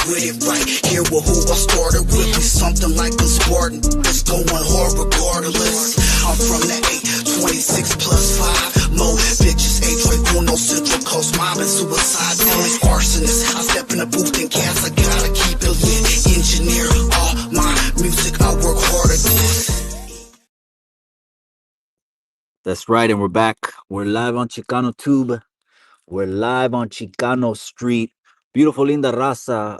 with it right. Here with who I started with me, something like a Spartan. It's going hard regardless. I'm from the 826 plus 5. Mo bitches, 8 Central Coast mob and suicide. Always arsonists. I step in the booth and cats. I gotta keep it lit. Engineer all my music. I work hard at this. That's right, and we're back. We're live on Chicano Tube. We're live on Chicano Street. Beautiful linda raza.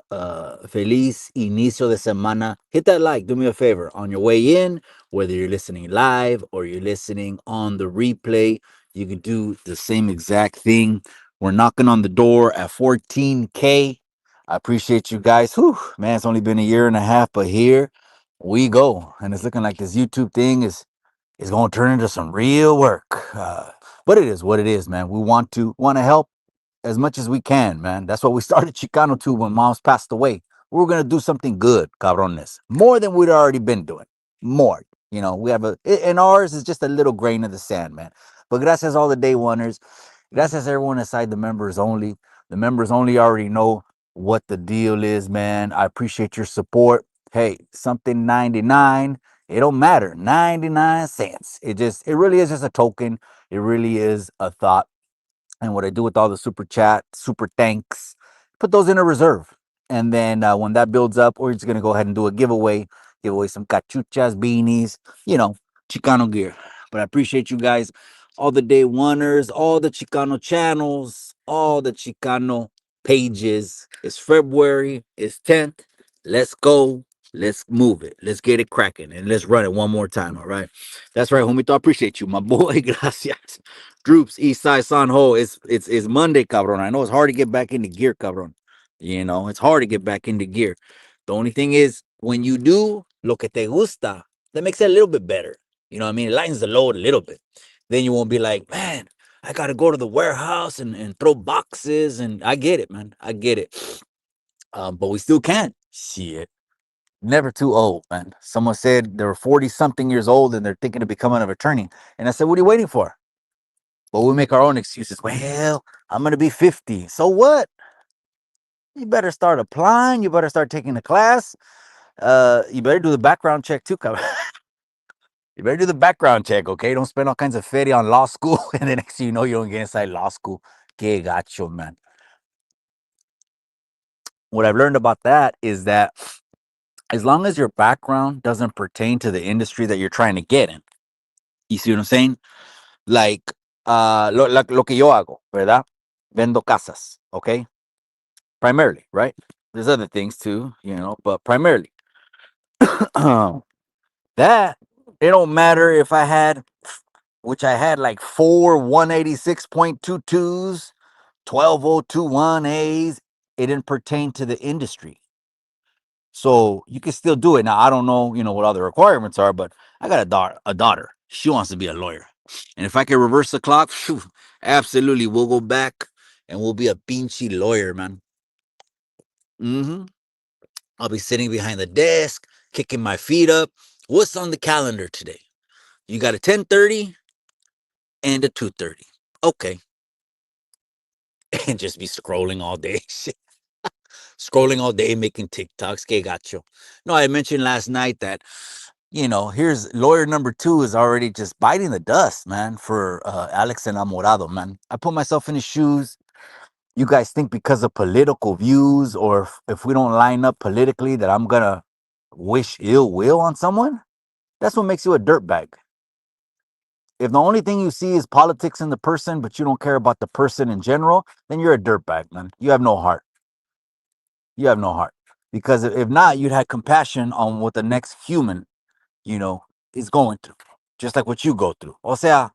Feliz inicio de semana. Hit that like. Do me a favor. On your way in, whether you're listening live or you're listening on the replay, you can do the same exact thing. We're knocking on the door at 14K. I appreciate you guys. Whew, man, it's only been a year and a half, but here we go. And it's looking like this YouTube thing is going to turn into some real work. But it is what it is, man. We want to help as much as we can, man. That's what we started Chicano to when moms passed away. We were going to do something good, cabrones. More than we'd already been doing. More. You know, we have and ours is just a little grain of the sand, man. But gracias all the day oneers. Gracias everyone inside the members only. The members only already know what the deal is, man. I appreciate your support. Hey, something 99. It don't matter. 99 cents. It really is just a token. It really is a thought. And what I do with all the super chat, super thanks, put those in a reserve. And then when that builds up, we're just going to go ahead and do a giveaway. Give away some cachuchas, beanies, Chicano gear. But I appreciate you guys, all the day oneers, all the Chicano channels, all the Chicano pages. It's February, it's 10th. Let's go. Let's move it. Let's get it cracking and let's run it one more time. All right. That's right, homie. I appreciate you, my boy. Gracias. Droops, East Side San Ho. It's Monday, cabron. I know it's hard to get back into gear, cabron. It's hard to get back into gear. The only thing is, when you do lo que te gusta, that makes it a little bit better. You know what I mean? It lightens the load a little bit. Then you won't be like, man, I got to go to the warehouse and throw boxes. And I get it, man. I get it. But we still can. Shit. Never too old, man. Someone said they were 40 something years old and they're thinking of becoming an attorney. And I said, what are you waiting for? But we make our own excuses. Well, I'm going to be 50. So what? You better start applying. You better start taking the class. You better do the background check too. You better do the background check, okay? Don't spend all kinds of feria on law school. And the next thing you know, you don't get inside law school. Que gacho, man. What I've learned about that is that as long as your background doesn't pertain to the industry that you're trying to get in, you see what I'm saying? Like, lo que yo hago, ¿verdad? Vendo casas, okay? Primarily, right? There's other things too, but primarily. That, it don't matter if I had, which I had like 4 186.22s, 12021As. It didn't pertain to the industry. So you can still do it. Now, I don't know, what all the requirements are, but I got a daughter. She wants to be a lawyer. And if I can reverse the clock, phew, absolutely. We'll go back and we'll be a pinchy lawyer, man. Mm-hmm. I'll be sitting behind the desk, kicking my feet up. What's on the calendar today? You got a 10:30 and a 2:30. Okay. And just be scrolling all day. Scrolling all day, making TikToks. Que gacho. No, I mentioned last night that, here's lawyer number 2 is already just biting the dust, man, for Alex Enamorado, man. I put myself in his shoes. You guys think because of political views or if we don't line up politically that I'm going to wish ill will on someone? That's what makes you a dirtbag. If the only thing you see is politics in the person, but you don't care about the person in general, then you're a dirtbag, man. You have no heart. You have no heart. Because if not, you'd have compassion on what the next human, is going through. Just like what you go through. O sea,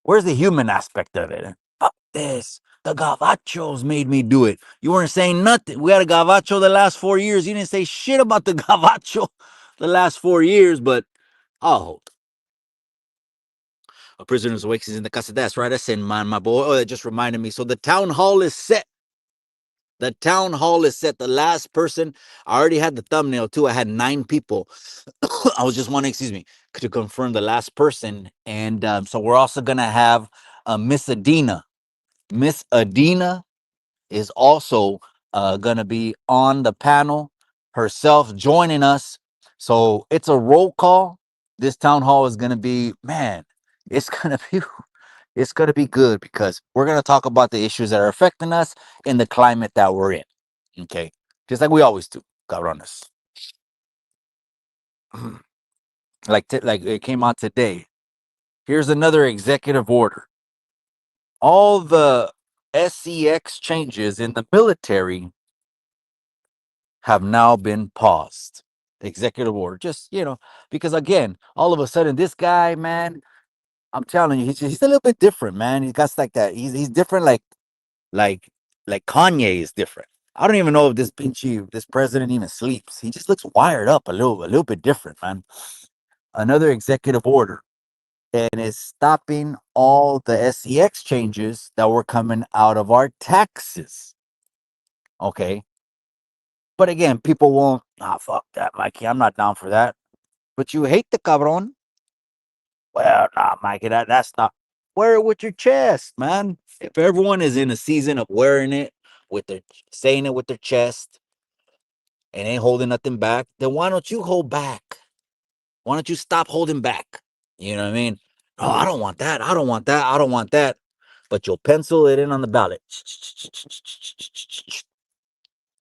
where's the human aspect of it? Fuck this. The gavachos made me do it. You weren't saying nothing. We had a gavacho the last 4 years. You didn't say shit about the gavacho the last 4 years, but I'll hold. A prisoner's awake is in the casa. That's right. I said, man, my boy. Oh, that just reminded me. So the town hall is set. The town hall is set. The last person, I already had the thumbnail too. I had 9 people. I was just wanting, to confirm the last person. And so we're also going to have Miss Adina. Miss Adina is also gonna be on the panel herself, joining us. So it's a roll call. This town hall is gonna be, man, it's gonna be it's gonna be good because we're gonna talk about the issues that are affecting us in the climate that we're in. Okay, just like we always do, cabrones. Like it came out today. Here's another executive order. All the SEX changes in the military have now been paused. Executive order. Just, because again, all of a sudden, this guy, man, I'm telling you, he's a little bit different, man. He's got like that. He's different, like like Kanye is different. I don't even know if this president even sleeps. He just looks wired up a little bit different, man. Another executive order, and it's stopping all the SEX changes that were coming out of our taxes. Okay. But again, people won't, fuck that, Mikey. I'm not down for that. But you hate the cabron. Well, nah, Mikey, that's not. Wear it with your chest, man. If everyone is in a season of wearing it with their saying it with their chest and ain't holding nothing back, then why don't you hold back? Why don't you stop holding back? You know what I mean? Oh, I don't want that. I don't want that. I don't want that. But you'll pencil it in on the ballot.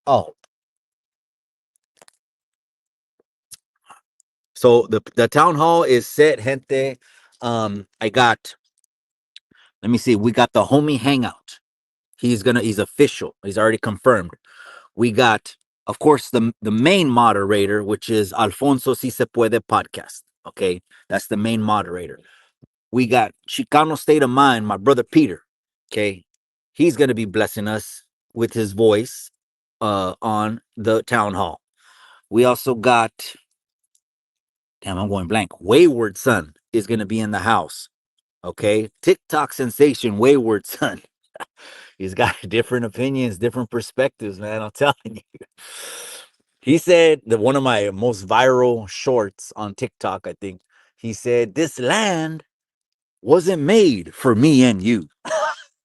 Oh, so the town hall is set, gente. I got. Let me see. We got the homie hangout. He's official. He's already confirmed. We got, of course, the main moderator, which is Alfonso Si Se Puede podcast. Okay, that's the main moderator. We got Chicano State of Mind, my brother Peter. Okay, he's gonna be blessing us with his voice on the town hall. We also got, damn, I'm going blank. Wayward Son is gonna be in the house. Okay, TikTok sensation Wayward Son. He's got different opinions, different perspectives, man. I'm telling you. He said that one of my most viral shorts on TikTok, I think, he said, "This land wasn't made for me and you."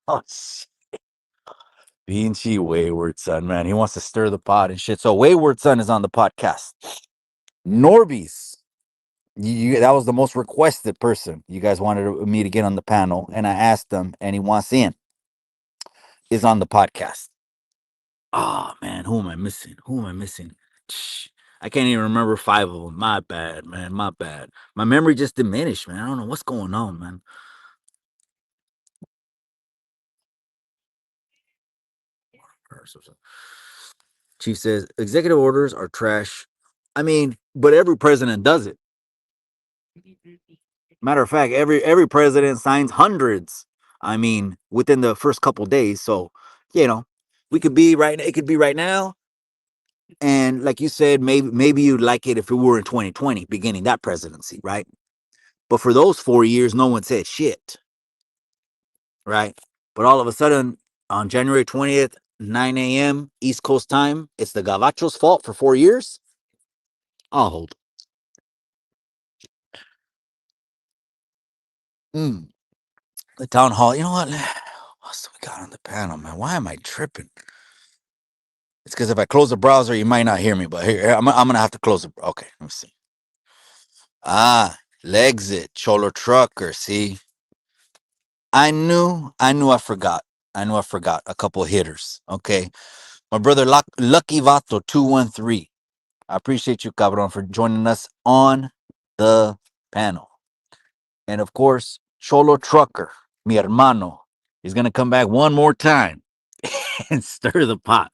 Oh, Beanchy Wayward Son, man. He wants to stir the pot and shit. So Wayward Son is on the podcast. Norby's. That was the most requested person. You guys wanted me to get on the panel, and I asked him, and he wants in. Is on the podcast. Oh man, who am I missing? Who am I missing? I can't even remember five of them. My bad, man. My bad. My memory just diminished, man. I don't know what's going on, man. Chief says executive orders are trash. I mean, but every president does it. Matter of fact, every president signs hundreds. I mean, within the first couple days. So, you know, we could be right. It could be right now. And like you said, maybe you'd like it if it were in 2020, beginning that presidency, right? But for those 4 years, no one said shit, right? But all of a sudden, on January 20th, 9 a.m. East Coast time, it's the Gavacho's fault for 4 years. I'll hold. The town hall. You know what? What else we got on the panel, man? Why am I tripping? It's because if I close the browser, you might not hear me. But here I'm gonna have to close it. Okay, let me see. Lexit, Cholo Trucker. See, I forgot. I knew I forgot a couple of hitters. Okay. My brother Lucky Vato 213. I appreciate you, cabron, for joining us on the panel. And of course, Cholo Trucker, mi hermano, is gonna come back one more time and stir the pot.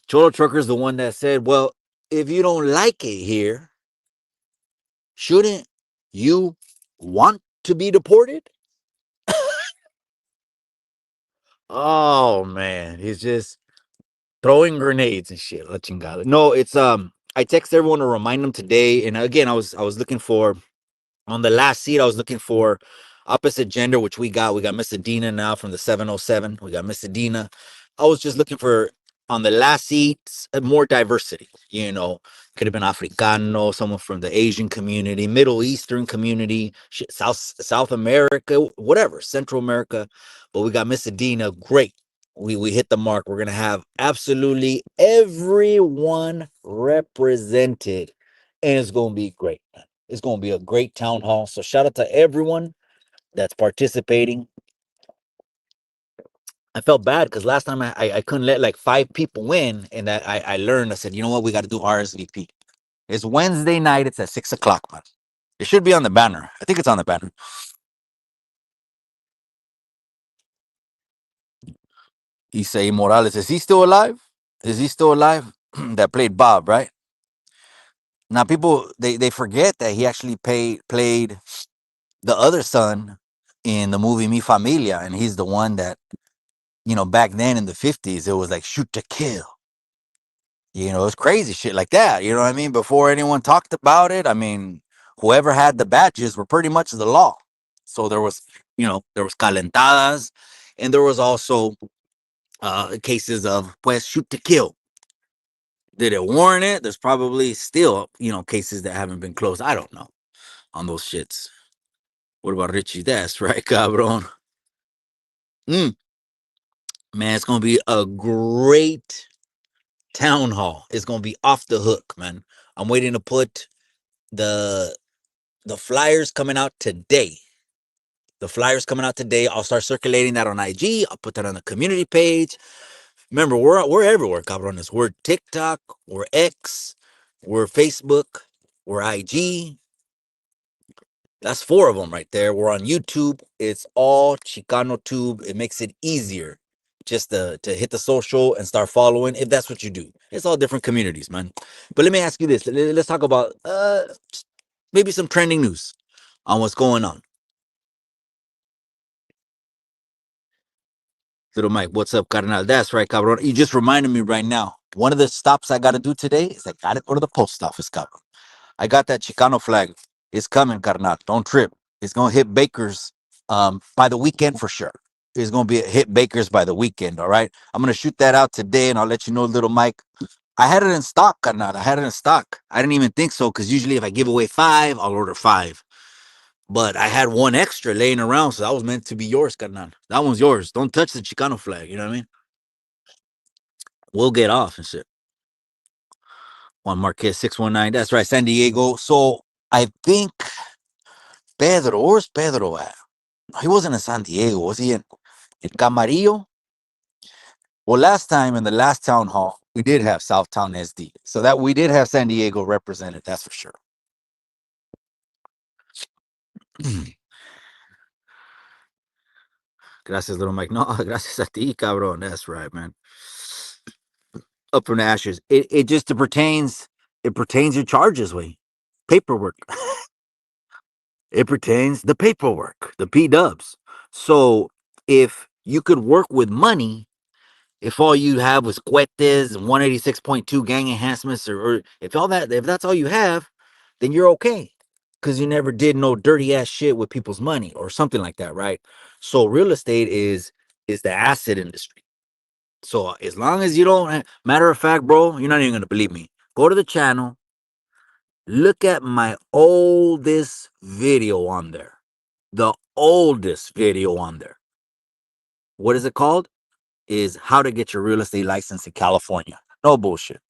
Cholo Trucker is the one that said, well, if you don't like it here, shouldn't you want to be deported? Oh man, he's just throwing grenades and shit. La chingada. No, it's I text everyone to remind them today. And again, I was looking for on the last seat, I was looking for opposite gender, which we got. We got Miss Adina now from the 707. We got Miss Adina. I was just looking for on the last seats more diversity. Could have been Africano, someone from the Asian community, Middle Eastern community, South America, whatever, Central America. But we got Miss Adina. Great. we hit the mark. We're gonna have absolutely everyone represented, and it's gonna be great. It's gonna be a great town hall. So shout out to everyone that's participating. I felt bad because last time I couldn't let like 5 people win, and that I learned. I said, you know what, we got to do RSVP. It's Wednesday night. It's at 6 o'clock, man. It should be on the banner. I think it's on the banner. Isai Morales, is he still alive? Is he still alive? That played Bob, right? Now people they forget that he actually played the other son in the movie Mi Familia, and he's the one that, back then in the 50s it was like shoot to kill. It's crazy shit like that. You know what I mean? Before anyone talked about it, I mean, whoever had the badges were pretty much the law. So there was calentadas, and there was also cases of pues shoot to kill. Did it warrant it? There's probably still, cases that haven't been closed. I don't know on those shits. What about Richie? That's right, cabron. Mm, man, it's gonna be a great town hall. It's gonna be off the hook, man. I'm waiting to put the the flyers coming out today. The flyers coming out today. I'll start circulating that on IG. I'll put that on the community page. Remember, we're everywhere, cabrones. We're TikTok, we're X, we're Facebook, we're IG. That's 4 of them right there. We're on YouTube. It's all Chicano Tube. It makes it easier just to hit the social and start following if that's what you do. It's all different communities, man. But let me ask you this. Let's talk about maybe some trending news on what's going on. Little Mike, what's up, carnal? That's right, cabron. You just reminded me right now. One of the stops I got to do today is I got to go to the post office, cabron. I got that Chicano flag. It's coming, carnal. Don't trip. It's going to hit Baker's by the weekend for sure. It's going to be a hit Baker's by the weekend, all right? I'm going to shoot that out today, and I'll let you know, little Mike. I had it in stock, carnal. I had it in stock. I didn't even think so because usually if I give away 5, I'll order 5. But I had one extra laying around, so that was meant to be yours, carnal. That one's yours. Don't touch the Chicano flag. You know what I mean? We'll get off and shit. Juan Marquez 619. That's right, San Diego. So I think Pedro, where's Pedro at? He wasn't in San Diego. Was he in Camarillo? Well, last time in the last town hall, we did have Southtown SD. So that we did have San Diego represented, that's for sure. Gracias, little Mike. No, gracias a ti, cabrón. That's right, man. Up from the ashes. It just it pertains your charges, way. Paperwork. It pertains the paperwork, the P dubs. So if you could work with money, if all you have was cuetes and 186.2 gang enhancements, or if that's all you have, then you're okay. Because you never did no dirty ass shit with people's money or something like that, right? So real estate is the asset industry. So as long as you don't, matter of fact, bro, you're not even gonna believe me. Go to the channel, look at my oldest video on there. The oldest video on there. What is it called? Is how to get your real estate license in California. No bullshit.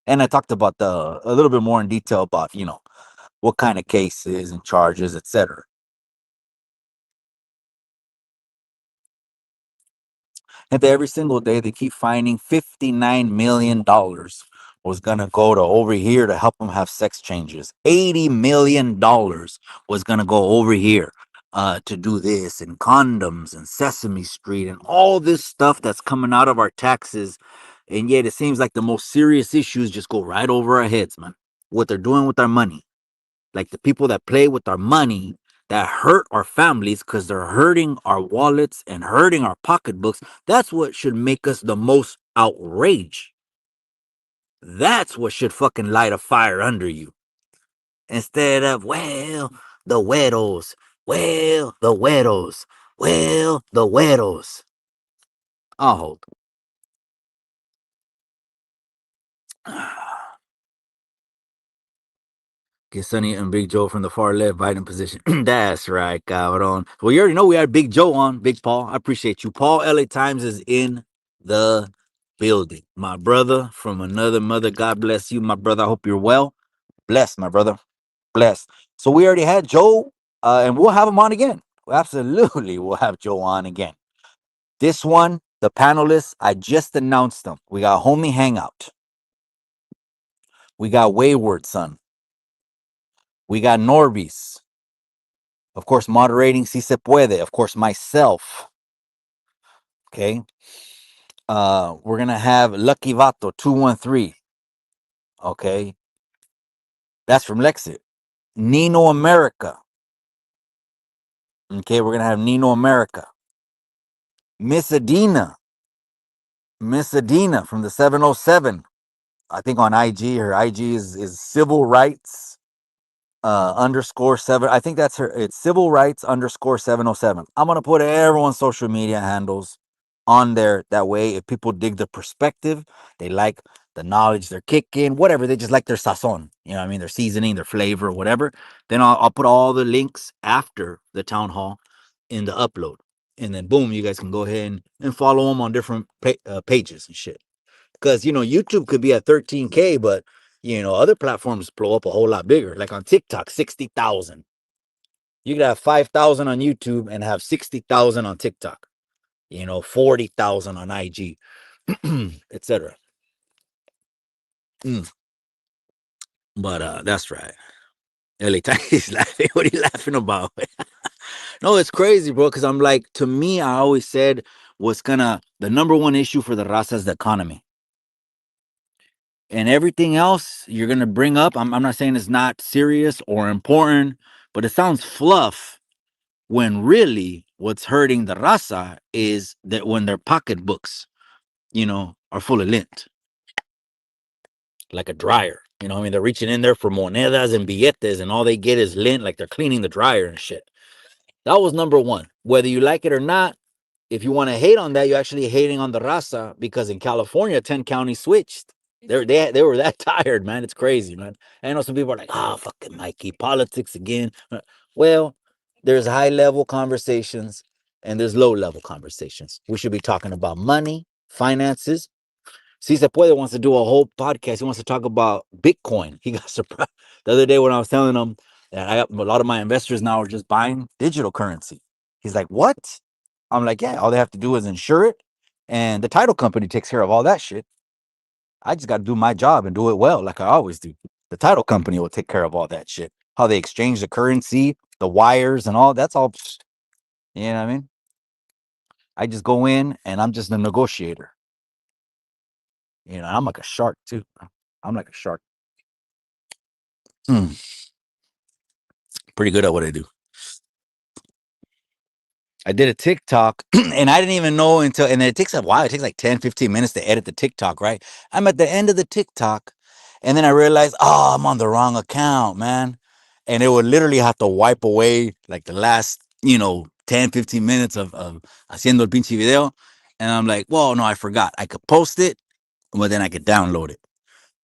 And I talked about a little bit more in detail about, what kind of cases and charges, etc. And every single day they keep finding $59 million was gonna go to over here to help them have sex changes. $80 million was gonna go over here to do this, and condoms and Sesame Street and all this stuff that's coming out of our taxes. And yet it seems like the most serious issues just go right over our heads, man. What they're doing with our money. Like the people that play with our money that hurt our families because they're hurting our wallets and hurting our pocketbooks. That's what should make us the most outraged. That's what should fucking light a fire under you. Instead of, well, the widows, well, the widows, well, the widows. I'll hold. Get Sonny and Big Joe from the far left, Biden position. That's right, cabrón. Well, you already know we had Big Joe on, Big Paul. I appreciate you. Paul LA Times is in the building. My brother from another mother. God bless you, my brother. I hope you're well. Bless, my brother. Bless. So we already had Joe, and we'll have him on again. Absolutely, we'll have Joe on again. This one, the panelists, I just announced them. We got Homie Hangout. We got Wayward Son. We got Norbies. Of course, moderating Si Se Puede. Of course, myself. Okay. We're gonna have Lucky Vato 213. Okay. That's from Lexit. Nino America. Okay, we're gonna have Nino America. Miss Adina. Miss Adina from the 707. I think on IG. Her IG is civil rights underscore seven. I think that's her. It's civil rights underscore 707. I'm gonna put everyone's social media handles on there. That way, if people dig the perspective, they like the knowledge, they're kicking, whatever. They just like their sazon. You know what I mean? Their seasoning, their flavor, whatever. Then I'll put all the links after the town hall in the upload. And then boom, you guys can go ahead and follow them on different pages and shit. Because, YouTube could be at 13K, but, other platforms blow up a whole lot bigger. Like on TikTok, 60,000. You could have 5,000 on YouTube and have 60,000 on TikTok. 40,000 on IG, etc. But that's right. LA Times laughing. What are you laughing about? No, it's crazy, bro. Because I'm like, to me, I always said the number one issue for the raza is the economy. And everything else you're gonna bring up, I'm not saying it's not serious or important, but it sounds fluff when really what's hurting the raza is that when their pocketbooks, are full of lint, like a dryer. I mean, they're reaching in there for monedas and billetes, and all they get is lint, like they're cleaning the dryer and shit. That was number one. Whether you like it or not, if you want to hate on that, you're actually hating on the raza because in California, 10 counties switched. They were that tired, man. It's crazy, man. I know some people are like, oh, fucking Mikey, politics again. Well, there's high level conversations and there's low level conversations. We should be talking about money, finances. Si Se Puede wants to do a whole podcast. He wants to talk about Bitcoin. He got surprised the other day when I was telling him that a lot of my investors now are just buying digital currency. He's like, what? I'm like, yeah, all they have to do is insure it, and the title company takes care of all that shit. I just got to do my job and do it well, like I always do. The title company will take care of all that shit. How they exchange the currency, the wires, and all that's all. You know what I mean? I just go in and I'm just a negotiator. I'm like a shark too. I'm like a shark. Pretty good at what I do. I did a TikTok and I didn't even know and then it takes a while. It takes like 10, 15 minutes to edit the TikTok, right? I'm at the end of the TikTok and then I realized, oh, I'm on the wrong account, man. And it would literally have to wipe away like the last, 10, 15 minutes of haciendo el pinche video. And I'm like, whoa, no, I forgot. I could post it, but then I could download it.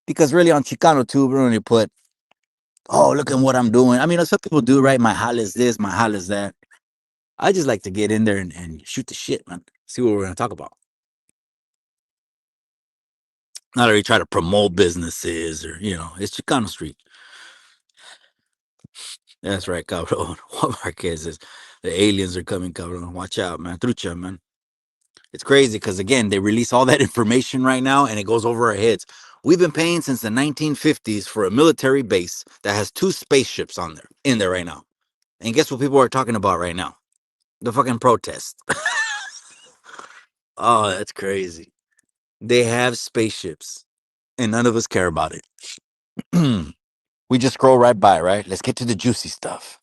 Because really on Chicano too, we only put, oh, look at what I'm doing. I mean, some people do, right? My hal is this, my hal is that. I just like to get in there and shoot the shit, man. See what we're going to talk about. Not really try to promote businesses or, it's Chicano Street. That's right, cabrón. Juan Marquez says, the aliens are coming, cabrón. Watch out, man. Trucha, man. It's crazy because, again, they release all that information right now and it goes over our heads. We've been paying since the 1950s for a military base that has 2 spaceships in there right now. And guess what people are talking about right now? The fucking protest. Oh, that's crazy. They have spaceships and none of us care about it. We just scroll right by, right? Let's get to the juicy stuff.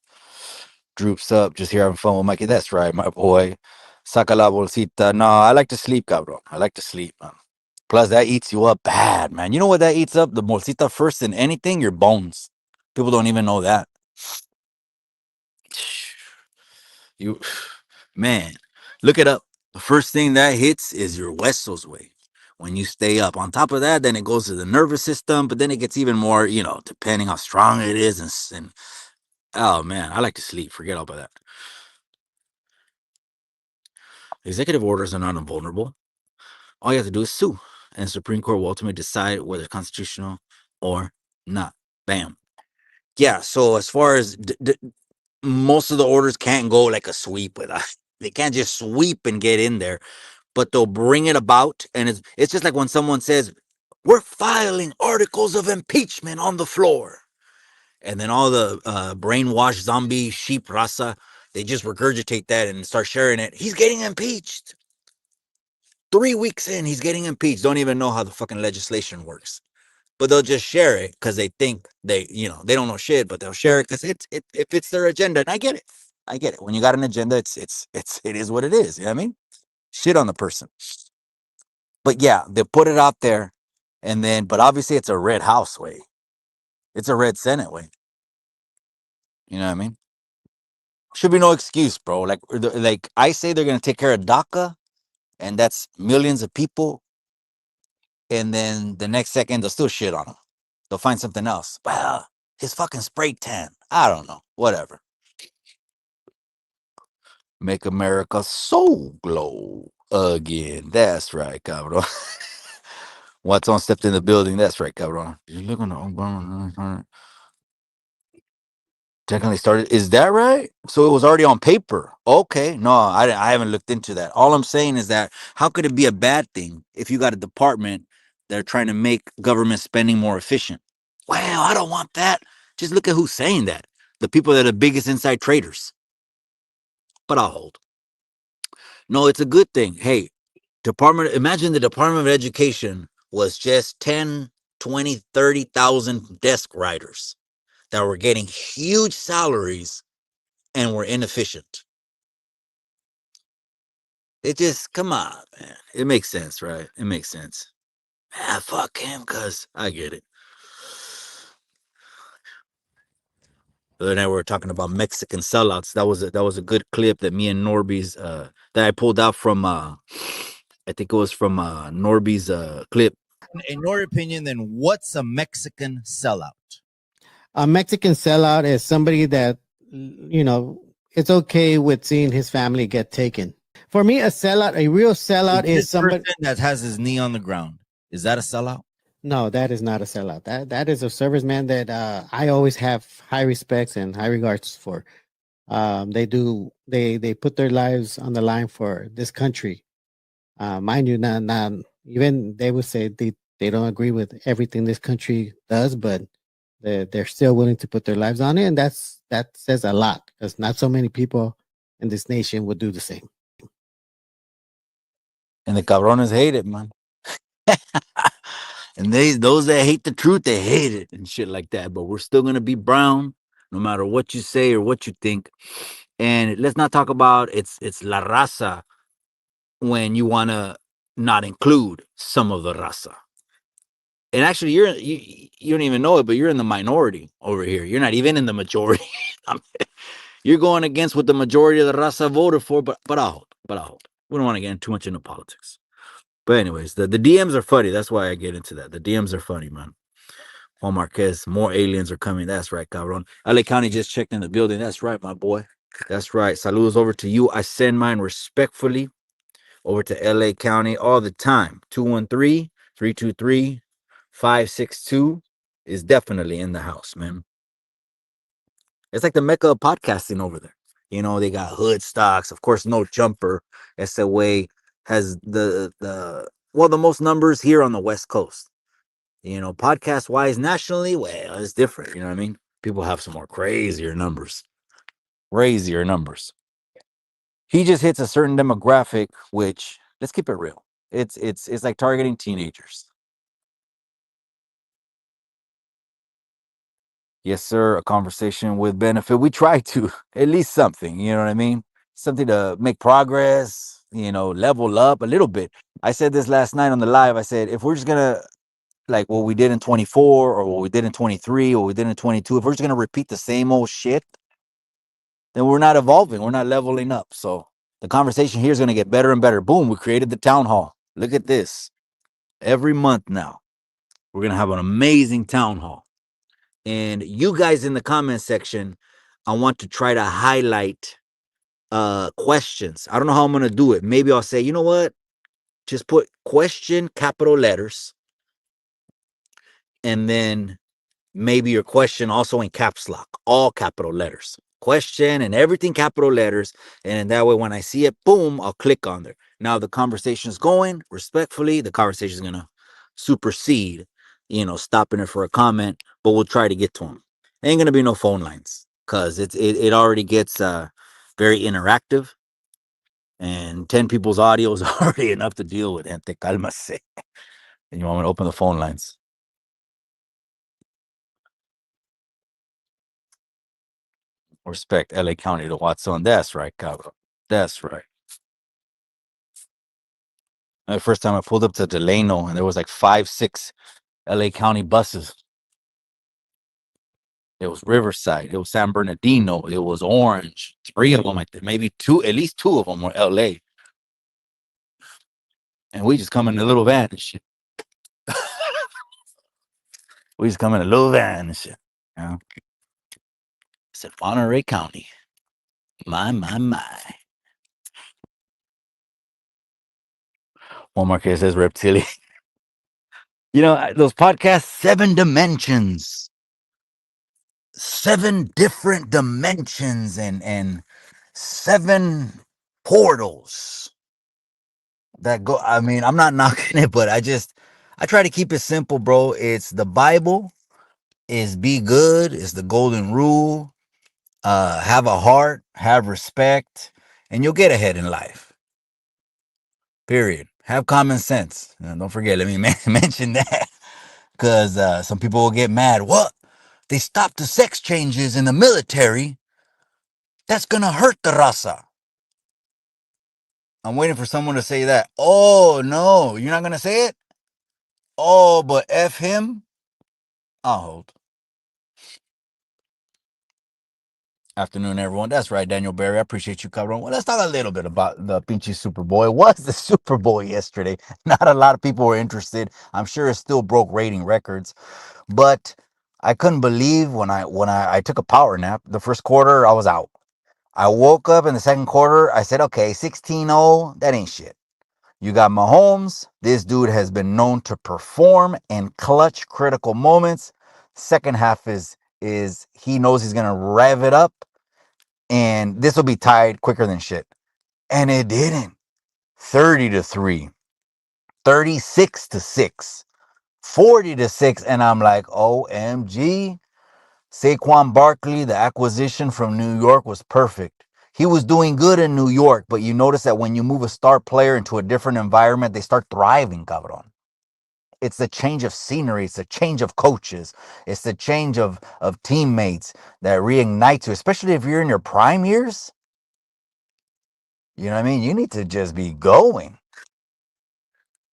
Droops up, just here having fun with Mikey. That's right, my boy. Saca la bolsita. No, I like to sleep, cabrón. I like to sleep, man. Plus, that eats you up bad, man. You know what that eats up? The bolsita first than anything? Your bones. People don't even know that. Man, look it up. The first thing that hits is your huesos, way. when you stay up. On top of that, then it goes to the nervous system, but then it gets even more, depending how strong it is. And oh man, I like to sleep. Forget all about that. Executive orders are not invulnerable. All you have to do is sue, and the Supreme Court will ultimately decide whether it's constitutional or not. Bam. Yeah. So as far as most of the orders can't go like a sweep with us. They can't just sweep and get in there, but they'll bring it about. And it's just like when someone says, "We're filing articles of impeachment on the floor," and then all the brainwashed zombie sheep raza, they just regurgitate that and start sharing it. He's getting impeached. 3 weeks in, he's getting impeached. Don't even know how the fucking legislation works, but they'll just share it because they think they don't know shit, but they'll share it because it fits their agenda. And I get it. I get it. When you got an agenda, it is what it is. You know what I mean? Shit on the person. But yeah, they put it out there, and then, but obviously it's a red house way. It's a red Senate way. You know what I mean? Should be no excuse, bro. Like I say, they're gonna take care of DACA, and that's millions of people. And then the next second, they'll still shit on him. They'll find something else. Well, his fucking spray tan. I don't know. Whatever. Make America so glow again. That's right, cabrón. Watson stepped in the building. That's right, cabrón. Did you look on the Obama? Technically started. Is that right? So it was already on paper. Okay. No, I haven't looked into that. All I'm saying is that how could it be a bad thing if you got a department that are trying to make government spending more efficient? Well, I don't want that. Just look at who's saying that. The people that are the biggest inside traders. But I'll hold. No, it's a good thing. Hey, imagine the Department of Education was just 10, 20, 30,000 desk writers that were getting huge salaries and were inefficient. It just, come on, man. It makes sense, right? It makes sense. Ah, fuck him, cuz I get it. The other night we were talking about Mexican sellouts. That was a good clip that me and Norby's that I pulled out from I think it was from Norby's clip. In your opinion, then what's a Mexican sellout? A Mexican sellout is somebody that, it's okay with seeing his family get taken. For me, a real sellout is somebody that has his knee on the ground. Is that a sellout? No, that is not a sellout. That is a serviceman that I always have high respects and high regards for. They put their lives on the line for this country. Mind you, not even they would say they don't agree with everything this country does, but they're still willing to put their lives on it, and that says a lot because not so many people in this nation would do the same. And the cabrones hate it, man. And those that hate the truth, they hate it and shit like that. But we're still gonna be brown, no matter what you say or what you think. And let's not talk about it's la raza when you wanna not include some of the raza. And actually, you don't even know it, but you're in the minority over here. You're not even in the majority. You're going against what the majority of the raza voted for. But I'll hold. We don't want to get too much into politics. But anyways, the DMs are funny. That's why I get into that. The DMs are funny, man. Juan Marquez, more aliens are coming. That's right, cabron. LA County just checked in the building. That's right, my boy. That's right. Saludos over to you. I send mine respectfully over to LA County all the time. 213-323-562 is definitely in the house, man. It's like the mecca of podcasting over there. They got hood stocks. Of course, No Jumper. SOA has the most numbers here on the West Coast. Podcast wise, nationally, well, it's different. You know what I mean? People have some more crazier numbers. He just hits a certain demographic, which, let's keep it real. It's like targeting teenagers. Yes, sir. A conversation with benefit. We try to at least something. You know what I mean? Something to make progress. Level up a little bit. I said this last night on the live. I said if we're just gonna like what we did in 24 or what we did in 23 or what we did in 22, if we're just going to repeat the same old shit, then we're not evolving. We're not leveling up. So the conversation here is going to get better and better. Boom, we created the town hall. Look at this. Every month now, we're going to have an amazing town hall. And you guys in the comment section, I want to try to highlight questions. I don't know how I'm going to do it. Maybe I'll say, you know what? Just put question, capital letters, and then maybe your question also in caps lock, all capital letters. Question and everything capital letters. And that way, when I see it, boom, I'll click on there. Now the conversation's going respectfully. The conversation is going to supersede, stopping it for a comment, but we'll try to get to them. Ain't going to be no phone lines because it already gets very interactive. And 10 people's audio is already enough to deal with. Gente, cálmase. And you want me to open the phone lines? Respect LA County to Watson. That's right, cabrón. That's right. The first time I pulled up to Delano, and there was like 5, 6 LA County buses. It was Riverside. It was San Bernardino. It was Orange. 3 of them, maybe 2, at least 2 of them were LA. And we just come in a little van and shit. We just come in a little van and shit. I said, Monterey County. My. One more case says reptilian. Those podcasts, 7 dimensions. 7 different dimensions and 7 portals that go. I mean, I'm not knocking it, but I try to keep it simple, bro. It's the Bible, is be good, is the golden rule. Have a heart, have respect, and you'll get ahead in life. Period. Have common sense. Don't forget, let me mention that, because some people will get mad. What? They stopped the sex changes in the military. That's gonna hurt the raza. I'm waiting for someone to say that. Oh, no, you're not gonna say it? Oh, but F him? I'll hold. Afternoon, everyone. That's right, Daniel Barry. I appreciate you, cabrón. Well, let's talk a little bit about the Pinchy Super Bowl. It was the Super Bowl yesterday. Not a lot of people were interested. I'm sure it still broke rating records. But I couldn't believe when I took a power nap. The first quarter, I was out. I woke up in the second quarter. I said, okay, 16-0, that ain't shit. You got Mahomes. This dude has been known to perform in clutch, critical moments. Second half is he knows he's gonna rev it up, and this will be tied quicker than shit. And it didn't. 30-3, 36-6, 40-6, and I'm like, OMG. Saquon Barkley, the acquisition from New York, was perfect. He was doing good in New York, but you notice that when you move a star player into a different environment, they start thriving, cabrón. It's the change of scenery. It's the change of coaches. It's the change of teammates that reignites you, especially if you're in your prime years. You know what I mean? You need to just be going.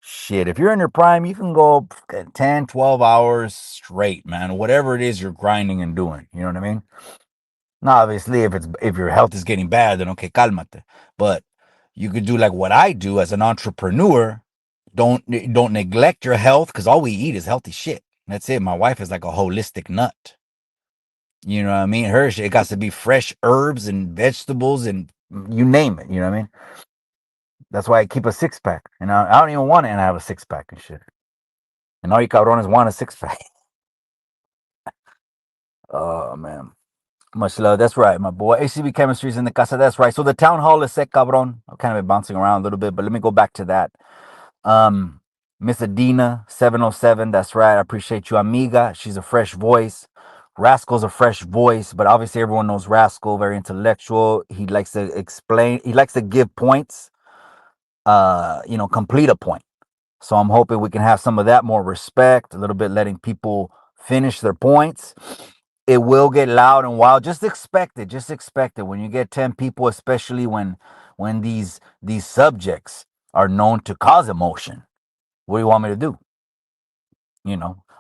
Shit, if you're in your prime, you can go 10, 12 hours straight, man. Whatever it is you're grinding and doing. You know what I mean? Now, obviously, if your health is getting bad, then okay, cálmate. But you could do like what I do as an entrepreneur. Don't neglect your health, because all we eat is healthy shit. That's it. My wife is like a holistic nut. You know what I mean? Her shit, it got to be fresh herbs and vegetables and you name it. You know what I mean? That's why I keep a 6-pack. And I don't even want it, and I have a 6-pack and shit. And all you cabrones want a 6-pack. Oh, man. Much love. That's right, my boy. ACB Chemistry's in the casa. That's right. So the town hall is set, cabron. I've kind of been bouncing around a little bit, but let me go back to that. Miss Adina 707. That's right. I appreciate you, amiga. She's a fresh voice. Rascal's a fresh voice, but obviously everyone knows Rascal. Very intellectual. He likes to explain. He likes to give points. Complete a point. So I'm hoping we can have some of that, more respect, a little bit letting people finish their points. It will get loud and wild. Just expect it. Just expect it. When you get 10 people, especially when these subjects are known to cause emotion. What do you want me to do?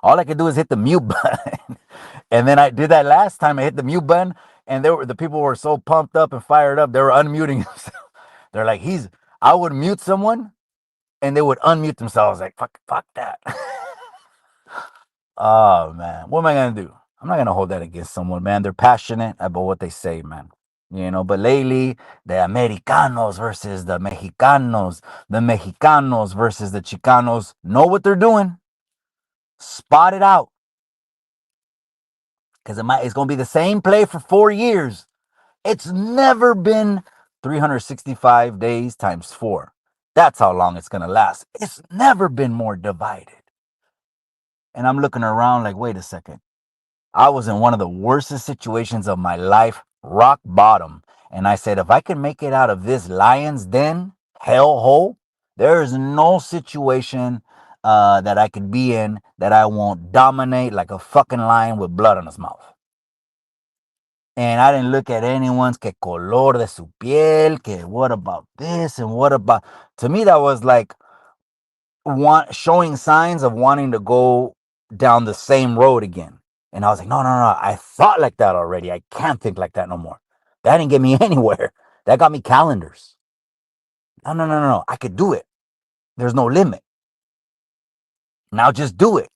All I could do is hit the mute button. And then I did that last time. I hit the mute button, and the people were so pumped up and fired up, they were unmuting themselves. They're like, I would mute someone, and they would unmute themselves like, fuck that. Oh, man. What am I going to do? I'm not going to hold that against someone, man. They're passionate about what they say, man. But lately, the Americanos versus the Mexicanos versus the Chicanos know what they're doing. Spot it out. Because it's going to be the same play for 4 years. It's never been 365 days times 4. That's how long it's going to last. It's never been more divided. And I'm looking around like, wait a second. I was in one of the worstest situations of my life, rock bottom. And I said, if I can make it out of this lion's den, hellhole, there is no situation that I could be in that I won't dominate like a fucking lion with blood on his mouth. And I didn't look at anyone's que color de su piel, que what about this and what about... To me, that was like showing signs of wanting to go down the same road again. And I was like, no. I thought like that already. I can't think like that no more. That didn't get me anywhere. That got me calendars. No. I could do it. There's no limit. Now just do it.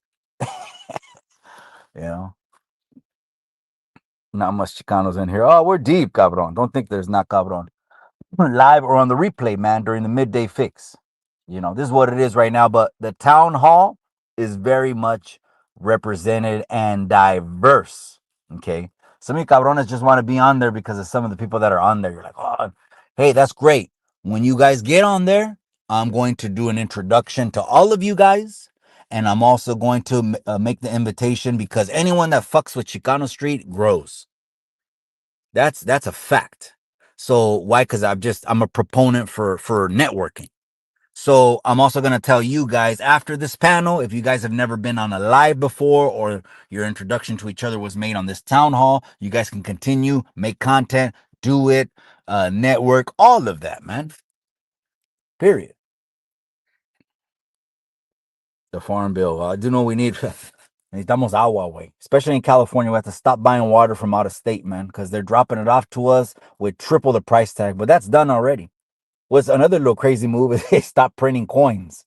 Not much Chicanos in here. Oh, we're deep, cabron. Don't think there's not cabron. Live or on the replay, man, during the midday fix. This is what it is right now. But the town hall is very much represented and diverse. Okay. Some of you cabrones just want to be on there because of some of the people that are on there. You're like, oh, hey, that's great. When you guys get on there, I'm going to do an introduction to all of you guys. And I'm also going to make the invitation because anyone that fucks with Chicano Street grows. That's a fact. So why? Because I'm a proponent for networking. So I'm also going to tell you guys after this panel, if you guys have never been on a live before or your introduction to each other was made on this town hall, you guys can continue, make content, do it, network, all of that, man. Period. The farm bill. I do know we need... Necesitamos agua, way. Especially in California, we have to stop buying water from out of state, man, because they're dropping it off to us with triple the price tag. But that's done already. What's another little crazy move is they stopped printing coins.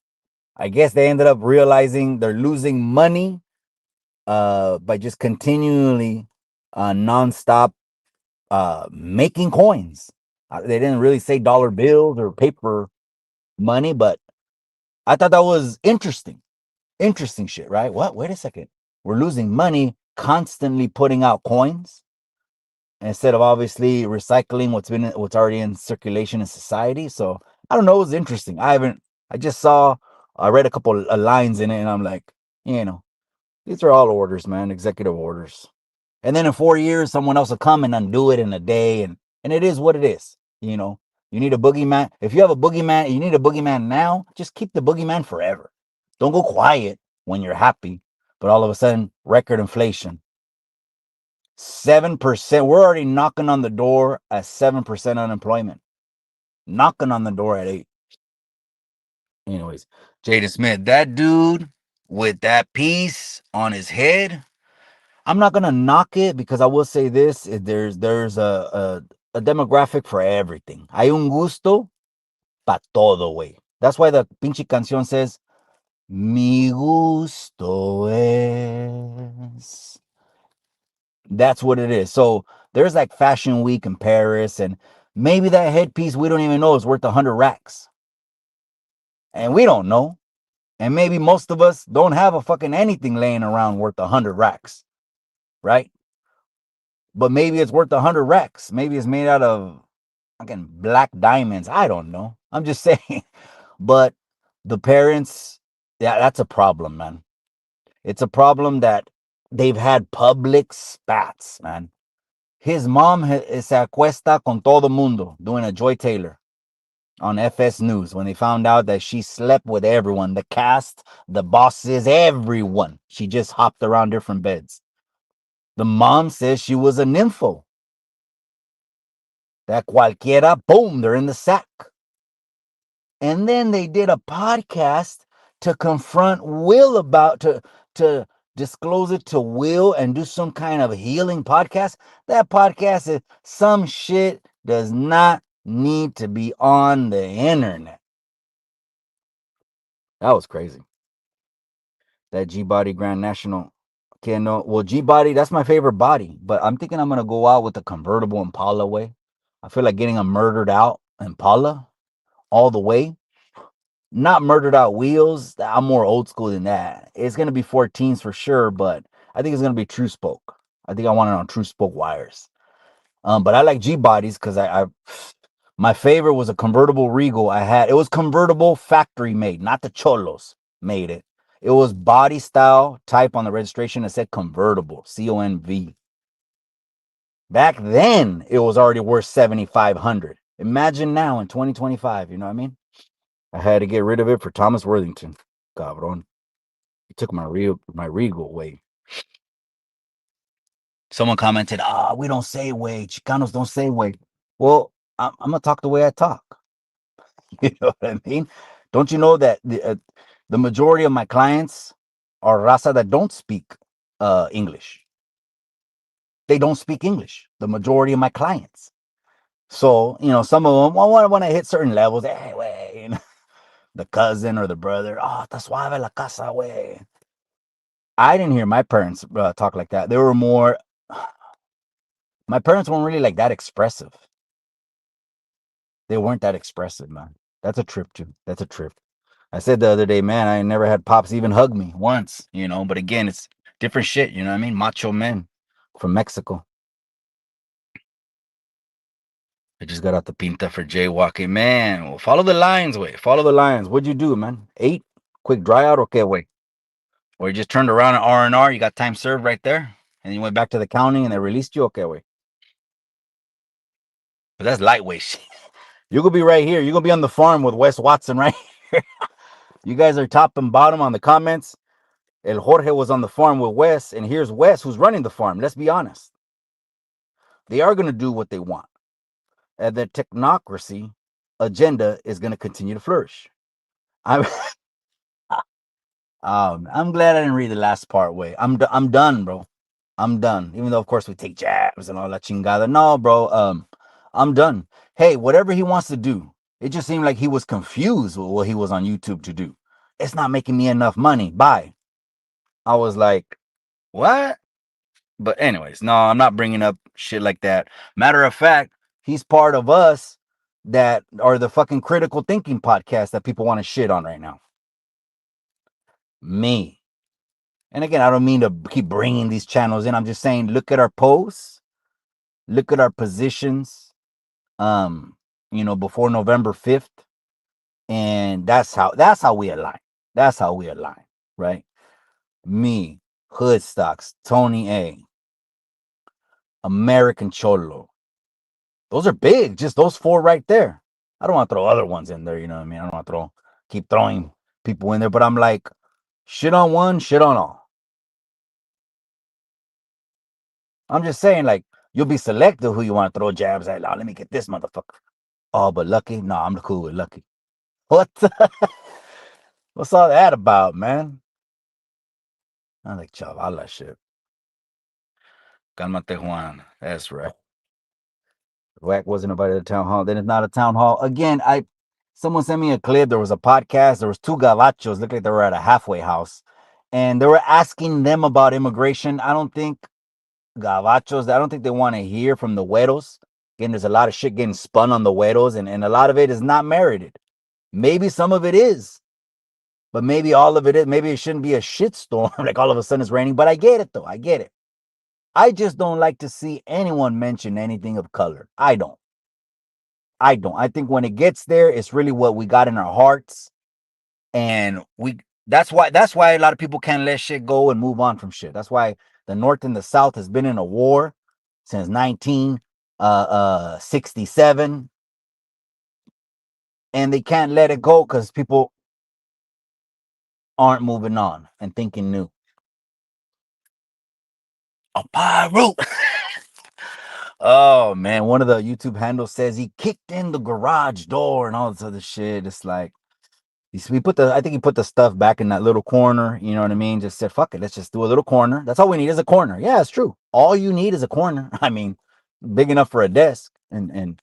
I guess they ended up realizing they're losing money by just continually nonstop making coins. They didn't really say dollar bills or paper money, but I thought that was interesting. Interesting shit, right? What? Wait a second. We're losing money constantly putting out coins instead of obviously recycling what's already in circulation in society. So I don't know. It was interesting. I read a couple of lines in it and I'm like, these are all orders, man, executive orders. And then in 4 years, someone else will come and undo it in a day. And it is what it is. You need a boogeyman. If you have a boogeyman, you need a boogeyman now, just keep the boogeyman forever. Don't go quiet when you're happy, but all of a sudden, record inflation. 7%. We're already knocking on the door at 7% unemployment. Knocking on the door at 8. Anyways, Jaden Smith, that dude with that piece on his head, I'm not gonna knock it because I will say this: there's a demographic for everything. Hay un gusto pa todo, güey. That's why the pinche canción says, "Mi gusto es." That's what it is. So there's like Fashion Week in Paris, and maybe that headpiece we don't even know is worth 100 racks, and we don't know. And maybe most of us don't have a fucking anything laying around worth 100 racks, right? But maybe it's worth 100 racks. Maybe it's made out of fucking black diamonds. I don't know. I'm just saying. But the parents, yeah, that's a problem, man. It's a problem that they've had public spats, man. His mom se acuesta con todo mundo doing a Joy Taylor on FS News when they found out that she slept with everyone, the cast, the bosses, everyone. She just hopped around different beds. The mom says she was a nympho. That cualquiera, boom, they're in the sack. And then they did a podcast to confront Will to disclose it to Will and do some kind of healing podcast. That podcast is some shit does not need to be on the internet. That was crazy. That G body Grand National. Okay, no, well, G body, that's my favorite body, but I'm thinking I'm gonna go out with the convertible Impala way. I feel like getting a murdered out Impala all the way. Not murdered out wheels. I'm more old school than that. It's gonna be 14s for sure, but I think it's gonna be true spoke. I think I want it on true spoke wires. But I like G bodies because I my favorite was a convertible Regal I had. It was convertible factory made, not the Cholos made it. It was body style type on the registration that said convertible, CONV. Back then, it was already worth 7,500. Imagine now in 2025, you know what I mean? I had to get rid of it for Thomas Worthington. Cabron. He took my Regal away. Someone commented, we don't say way. Chicanos don't say way. Well, I'm going to talk the way I talk. You know what I mean? Don't you know that the majority of my clients are raza that don't speak English? They don't speak English. The majority of my clients. So, you know, some of them, when I hit certain levels, hey, way, you know, the cousin or the brother, está suave la casa, way. I didn't hear my parents talk like that. They were more, my parents weren't really like that expressive. They weren't that expressive, man. That's a trip, too. That's a trip. I said the other day, man, I never had pops even hug me once, you know, but again, it's different shit, you know what I mean? Macho men from Mexico. I just got out the pinta for jaywalking. Man, well, follow the lines, way. Follow the lines. What'd you do, man? 8? Quick dry out? Okay, wait. Or you just turned around at R&R, you got time served right there, and you went back to the county and they released you? Okay, wait. But that's lightweight shit. You're going to be right here. You're going to be on the farm with Wes Watson right here. You guys are top and bottom on the comments. El Jorge was on the farm with Wes, and here's Wes who's running the farm. Let's be honest. They are going to do what they want. And the technocracy agenda is going to continue to flourish. I'm glad I didn't read the last part. Way I'm done, bro. I'm done. Even though, of course, we take jabs and all that chingada. No, bro. I'm done. Hey, whatever he wants to do. It just seemed like he was confused with what he was on YouTube to do. It's not making me enough money. Bye. I was like, what? But anyways, no, I'm not bringing up shit like that. Matter of fact, he's part of us that are the fucking critical thinking podcast that people want to shit on right now. Me. And again, I don't mean to keep bringing these channels in. I'm just saying, look at our posts, look at our positions, you know, before November 5th. And that's how we align. That's how we align, right? Me, Hood Stocks, Tony A, American Cholo. Those are big, just those 4 right there. I don't want to throw other ones in there, you know what I mean? I don't want to keep throwing people in there, but I'm like, shit on one, shit on all. I'm just saying, like, you'll be selective who you want to throw jabs at. Oh, let me get this motherfucker. Oh, but Lucky? No, I'm cool with Lucky. What? What's all that about, man? I'm like, chavala shit. Calmate, Juan. That's right. Wack wasn't invited to town hall. Then it's not a town hall. Again, someone sent me a clip. There was a podcast. There was 2 gavachos. Looked like they were at a halfway house. And they were asking them about immigration. I don't think gavachos, I don't think they want to hear from the güeros. Again, there's a lot of shit getting spun on the güeros, and a lot of it is not merited. Maybe some of it is. But maybe all of it is. Maybe it shouldn't be a shitstorm. Like all of a sudden it's raining. But I get it, though. I get it. I just don't like to see anyone mention anything of color. I don't. I think when it gets there, it's really what we got in our hearts. And that's why a lot of people can't let shit go and move on from shit. That's why the North and the South has been in a war since 1967. And they can't let it go because people aren't moving on and thinking new. A pyro. Oh man, one of the YouTube handles says he kicked in the garage door and all this other shit. It's like I think he put the stuff back in that little corner. You know what I mean? Just said, fuck it, let's just do a little corner. That's all we need is a corner. Yeah, it's true. All you need is a corner. I mean, big enough for a desk and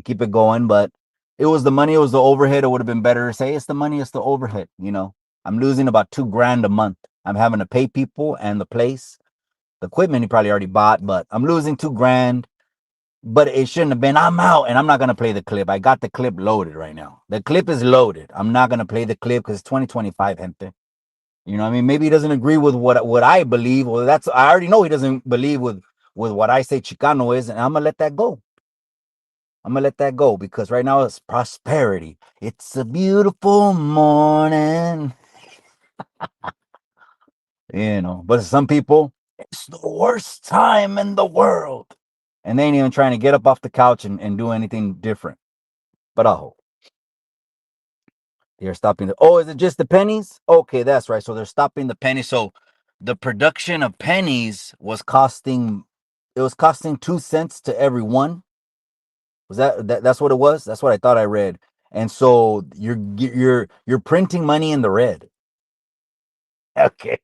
keep it going. But it was the money, it was the overhead. It would have been better to say it's the money, it's the overhead, you know. I'm losing about $2,000 a month. I'm having to pay people and the place. The equipment he probably already bought, but I'm losing $2,000. But it shouldn't have been. I'm out, and I'm not gonna play the clip. I got the clip loaded right now. The clip is loaded. I'm not gonna play the clip because it's 2025, gente. You know what I mean? Maybe he doesn't agree with what I believe. Well, I already know he doesn't believe with what I say Chicano is, and I'm gonna let that go. I'm gonna let that go because right now it's prosperity. It's a beautiful morning. But some people, it's the worst time in the world. And they ain't even trying to get up off the couch and do anything different. But I hope. They're stopping is it just the pennies? Okay, that's right. So they're stopping the pennies. So the production of pennies was costing 2 cents to every one. Was that's what it was? That's what I thought I read. And so you're printing money in the red. Okay.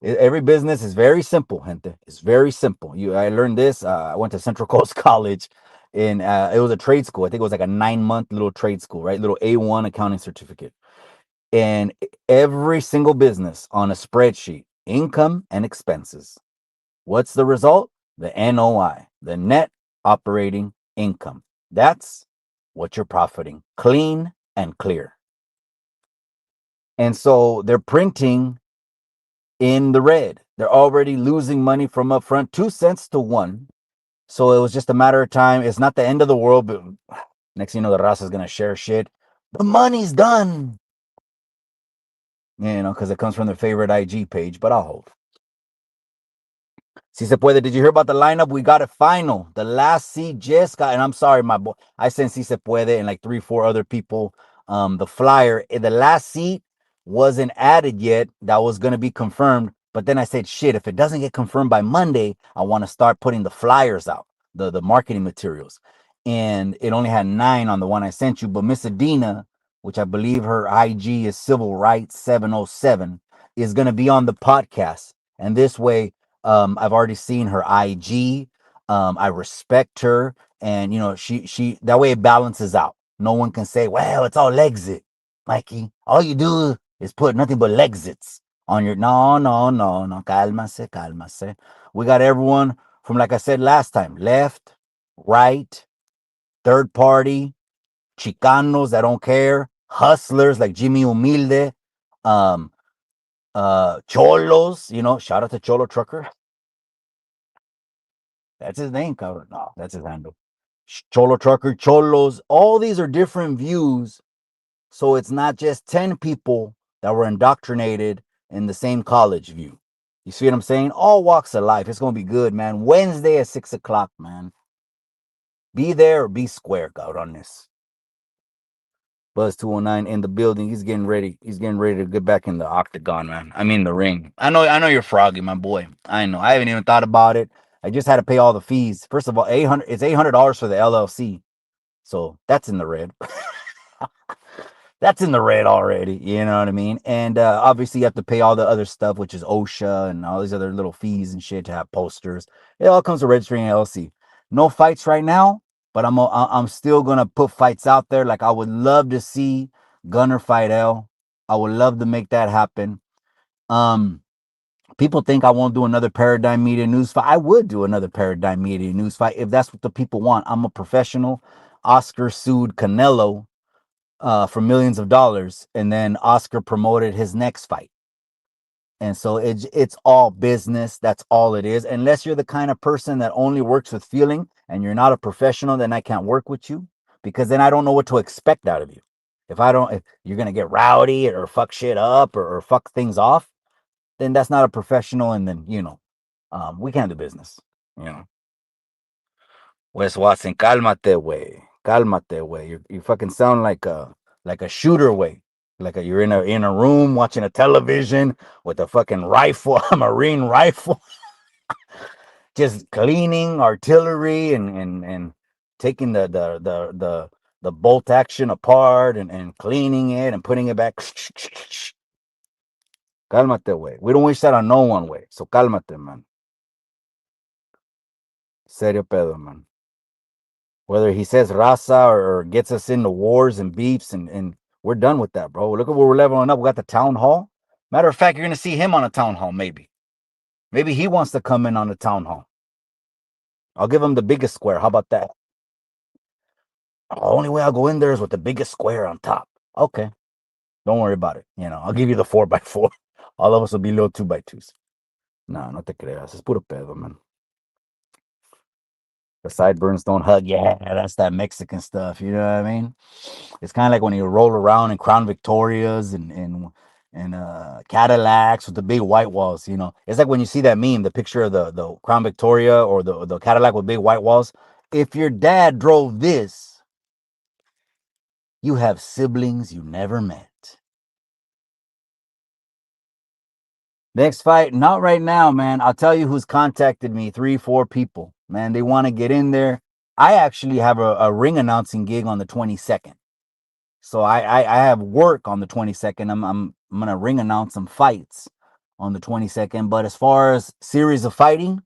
Every business is very simple, gente. It's very simple. I learned this. I went to Central Coast College, and it was a trade school. I think it was like a 9-month little trade school, right? Little A1 accounting certificate. And every single business on a spreadsheet, income and expenses. What's the result? The NOI, the net operating income. That's what you're profiting, clean and clear. And so they're printing in the red. They're already losing money from upfront, 2 cents to 1. So it was just a matter of time. It's not the end of the world, but next thing you know, the raza is going to share shit. The money's done. Because it comes from their favorite IG page, but I'll hold. Si se puede. Did you hear about the lineup? We got it final. The last seat just got, and I'm sorry, my boy. I sent Si se puede and like 3-4 other people the flyer. The last seat wasn't added yet. That was going to be confirmed. But then I said, shit, if it doesn't get confirmed by Monday, I want to start putting the flyers out, the marketing materials. And it only had 9 on the one I sent you. But Miss Adina, which I believe her IG is Civil Rights 707, is going to be on the podcast. And this way, I've already seen her IG. I respect her, and she that way it balances out. No one can say, "Well, it's all exit, Mikey. All you do is put nothing but exits on your." No, no, no, no. Cálmase, cálmase. We got everyone from, like I said last time, left, right, third party, Chicanos that don't care, hustlers like Jimmy Humilde, Cholos. Shout out to Cholo Trucker. That's his name, cabrón. No, that's his handle. Cholo Trucker, Cholos. All these are different views. So it's not just 10 people that were indoctrinated in the same college view. You see what I'm saying? All walks of life. It's going to be good, man. Wednesday at 6 o'clock, man. Be there or be square, cabrones. Buzz 209 in the building. He's getting ready. He's getting ready to get back in the octagon, man. I mean the ring. I know you're froggy, my boy. I know. I haven't even thought about it. I just had to pay all the fees. First of all, it's $800 for the LLC. So that's in the red. That's in the red already. You know what I mean? And obviously you have to pay all the other stuff, which is OSHA and all these other little fees and shit to have posters. It all comes to registering an LLC. No fights right now, but I'm still gonna put fights out there. Like I would love to see Gunner fight L. I would love to make that happen. People think I won't do another Paradigm Media news fight. I would do another Paradigm Media news fight if that's what the people want. I'm a professional. Oscar sued Canelo for millions of dollars, and then Oscar promoted his next fight. And so it's all business. That's all it is. Unless you're the kind of person that only works with feeling and you're not a professional, then I can't work with you, because then I don't know what to expect out of you. If you're going to get rowdy or fuck shit up or fuck things off, then that's not a professional. And then, we can't do business, Wes Watson, cálmate, güey. Cálmate, güey. You fucking sound like a shooter, güey. Like you're in a room watching a television with a fucking rifle, a Marine rifle, just cleaning artillery and taking the bolt action apart and cleaning it and putting it back. Cálmate, güey. We don't wish that on no one, güey. So cálmate, man. Serio pedo, man. Whether he says raza or gets us into wars and beefs and We're done with that, bro. Look at where we're leveling up. We got the town hall. Matter of fact, you're gonna see him on a town hall, maybe. Maybe he wants to come in on the town hall. I'll give him the biggest square. How about that? The only way I'll go in there is with the biggest square on top. Okay. Don't worry about it. I'll give you the 4x4. All of us will be little 2x2s. No, no te creas. Es puro pedo, man. The sideburns don't hug. Yeah, that's that Mexican stuff. You know what I mean? It's kind of like when you roll around in Crown Victorias and Cadillacs with the big white walls. It's like when you see that meme, the picture of the Crown Victoria or the Cadillac with big white walls. If your dad drove this, you have siblings you never met. Next fight, not right now, man. I'll tell you who's contacted me. 3, 4 people, man. They want to get in there. I actually have a ring announcing gig on the 22nd. So I have work on the 22nd. I'm gonna ring announce some fights on the 22nd. But as far as series of fighting,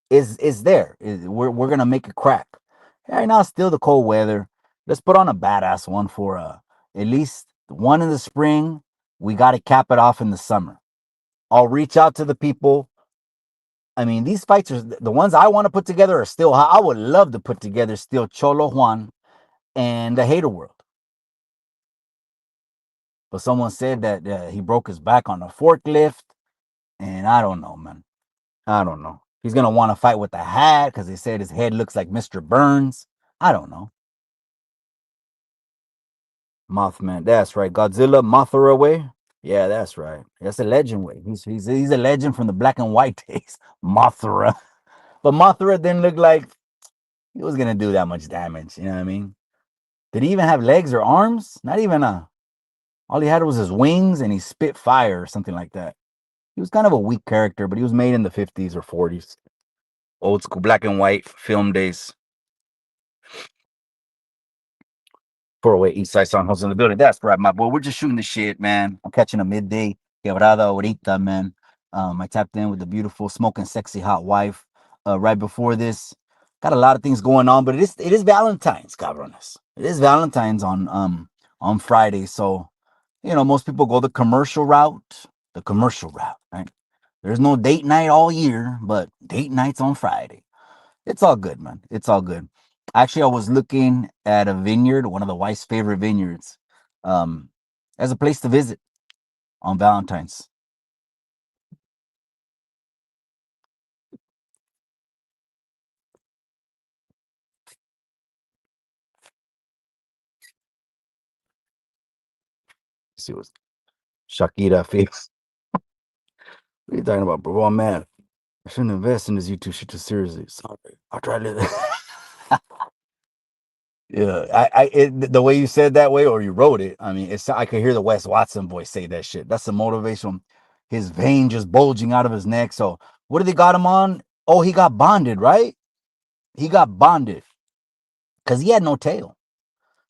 is there. We're gonna make it crack. Right now, still the cold weather. Let's put on a badass one for at least one in the spring. We got to cap it off in the summer. I'll reach out to the people. I mean, these fights are the ones I want to put together are still. I would love to put together still Cholo Juan and the Hater World. But someone said that he broke his back on a forklift, and I don't know, man. I don't know. He's gonna want to fight with the hat because they said his head looks like Mr. Burns. I don't know. Mothman, that's right. Godzilla, Mothra way. Yeah, that's right. That's a legend way. He's a legend from the black and white days. Mothra, but Mothra didn't look like he was gonna do that much damage. You know what I mean? Did he even have legs or arms? Not even a. All he had was his wings, and he spit fire or something like that. He was kind of a weak character, but he was made in the 50s or 40s. Old school black and white film days. 408 East Side Sound in the building. That's right, my boy. We're just shooting the shit, man. I'm catching a midday quebrada ahorita, man. I tapped in with the beautiful, smoking, sexy, hot wife right before this. Got a lot of things going on, but it is Valentine's, cabrones. It is Valentine's on Friday, so most people go the commercial route. The commercial route, right? There's no date night all year, but date nights on Friday. It's all good, man. It's all good. Actually, I was looking at a vineyard, one of the wife's favorite vineyards, um, as a place to visit on Valentine's. Let's see what's Shakira face. What are you talking about, bro? I'm mad. I shouldn't invest in this YouTube shit too seriously. Sorry. I'll try to. Yeah, the way you said that way or you wrote it, I mean, I could hear the Wes Watson voice say that shit. That's the motivation. His vein just bulging out of his neck. So what did they got him on? Oh, he got bonded, right? He got bonded because he had no tail.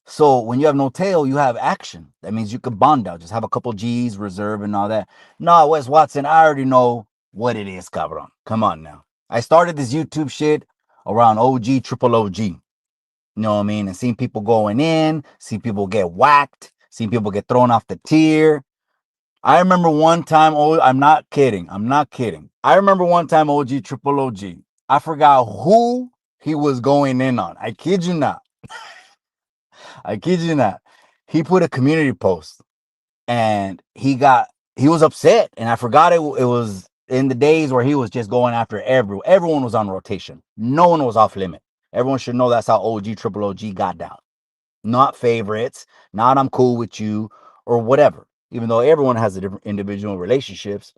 So when you have no tail, you have action. That means you could bond out. Just have a couple G's reserve and all that. No, Wes Watson, I already know what it is, cabron. Come on now. I started this YouTube shit around OG, triple OG. You know what I mean? And seeing people going in, see people get whacked, see people get thrown off the tier. I remember one time, I'm not kidding. I'm not kidding. I remember one time OG, triple OG. I forgot who he was going in on. I kid you not. I kid you not. He put a community post and he was upset. And I forgot it was in the days where he was just going after everyone was on rotation. No one was off limit. Everyone should know that's how OG, triple OG got down. Not favorites, not I'm cool with you or whatever. Even though everyone has a different individual relationships.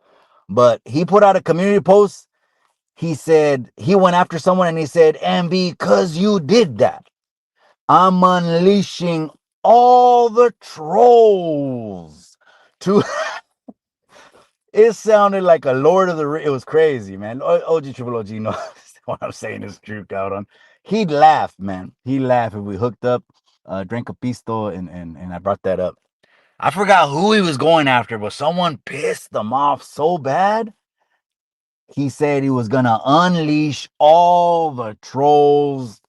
But he put out a community post. He said he went after someone and he said, and because you did that, I'm unleashing all the trolls to it sounded like a Lord of the Rings. It was crazy, man. OG Triple OG knows what I'm saying is true, out on. He'd laugh, man. He laughed if we hooked up, drank a pisto, and I brought that up. I forgot who he was going after, but someone pissed them off so bad. He said he was gonna unleash all the trolls.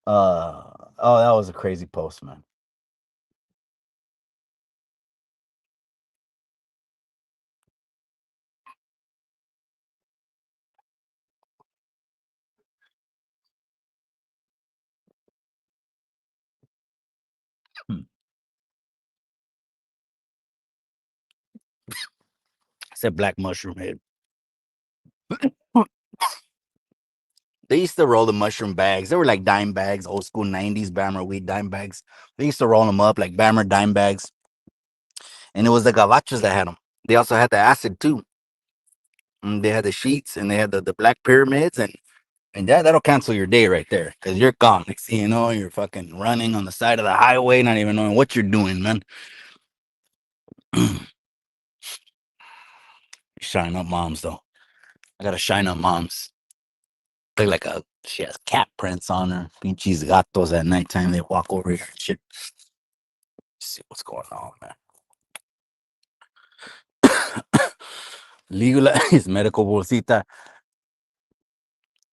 Oh, that was a crazy post, man. I said black mushroom head. They used to roll the mushroom bags. They were like dime bags, old school 90s Bammer weed dime bags. They used to roll them up like Bammer dime bags. And it was the gavachos that had them. They also had the acid too. And they had the sheets and they had the black pyramids. And that'll cancel your day right there because you're gone. Next thing you know, you're fucking running on the side of the highway, not even knowing what you're doing, man. Shine up moms, though. I gotta shine up moms. Look like she has cat prints on her. Pinches gatos at nighttime. They walk over here and shit. See what's going on, man. Legalize medical bolsita.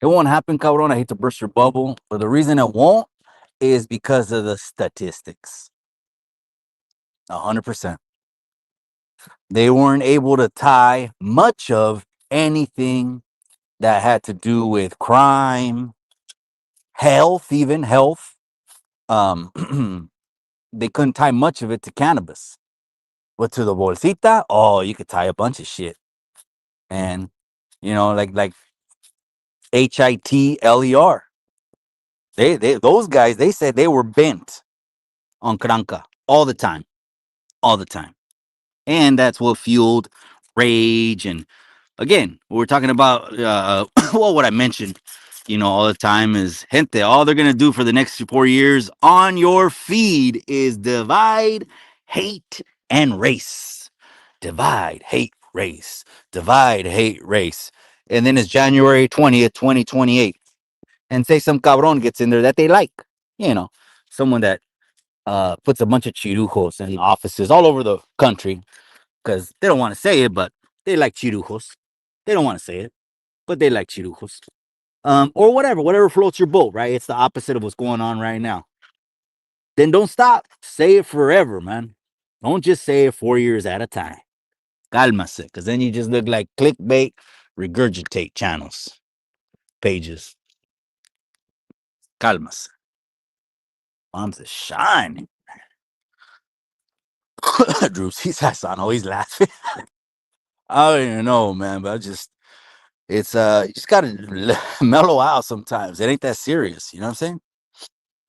It won't happen, cabron. I hate to burst your bubble, but the reason it won't is because of the statistics. 100%. They weren't able to tie much of anything that had to do with crime, health, even health. They couldn't tie much of it to cannabis. But to the bolsita, oh, you could tie a bunch of shit. And, like HITLER. Those guys, they said they were bent on cranca all the time. All the time. And that's what fueled rage. And again, we're talking about, well, what I mentioned, all the time is, gente, all they're going to do for the next 4 years on your feed is divide, hate, and race. Divide, hate, race. Divide, hate, race. And then it's January 20th, 2028. And say some cabron gets in there that they like, someone that puts a bunch of chirujos in offices all over the country because they don't want to say it, but they like chirujos. They don't want to say it, but they like chirujos. Or whatever floats your boat, right? It's the opposite of what's going on right now. Then don't stop. Say it forever, man. Don't just say it 4 years at a time. Cálmase, because then you just look like clickbait, regurgitate channels, pages. Cálmase. Mom's a shining. Droops, he's always laughing. I don't even know, man, but you just gotta mellow out sometimes. It ain't that serious, you know what I'm saying?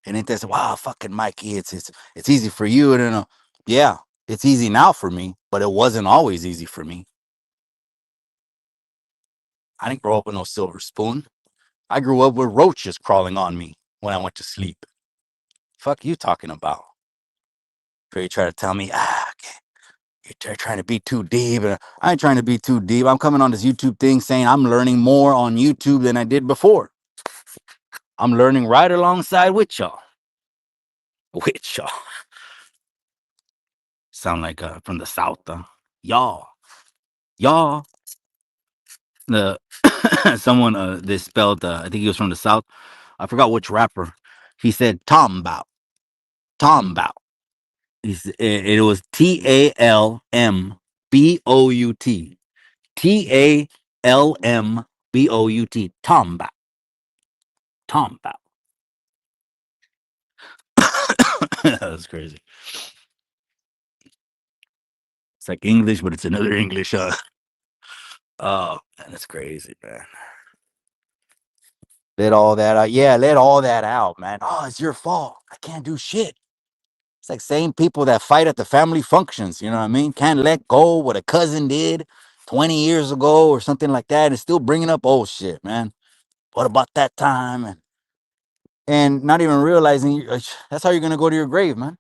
It ain't that, wow, fucking Mikey, it's easy for you. And yeah, it's easy now for me, but it wasn't always easy for me. I didn't grow up with no silver spoon. I grew up with roaches crawling on me when I went to sleep. Fuck you talking about? You try to tell me, okay, you're trying to be too deep. And I ain't trying to be too deep. I'm coming on this YouTube thing saying I'm learning more on YouTube than I did before. I'm learning right alongside with y'all. With y'all. Sound like from the South, y'all. The someone they spelled, I think he was from the South. I forgot which rapper. He said Tombout. It was TALMBOUT. TALMBOUT. Tombout. That was crazy. It's like English, but it's another English. Oh, man, that's crazy, man. Let all that out. Yeah, let all that out, man. Oh, it's your fault. I can't do shit. It's like same people that fight at the family functions, you know what I mean? Can't let go what a cousin did 20 years ago or something like that and still bringing up old shit, man. What about that time? And not even realizing that's how you're going to go to your grave, man.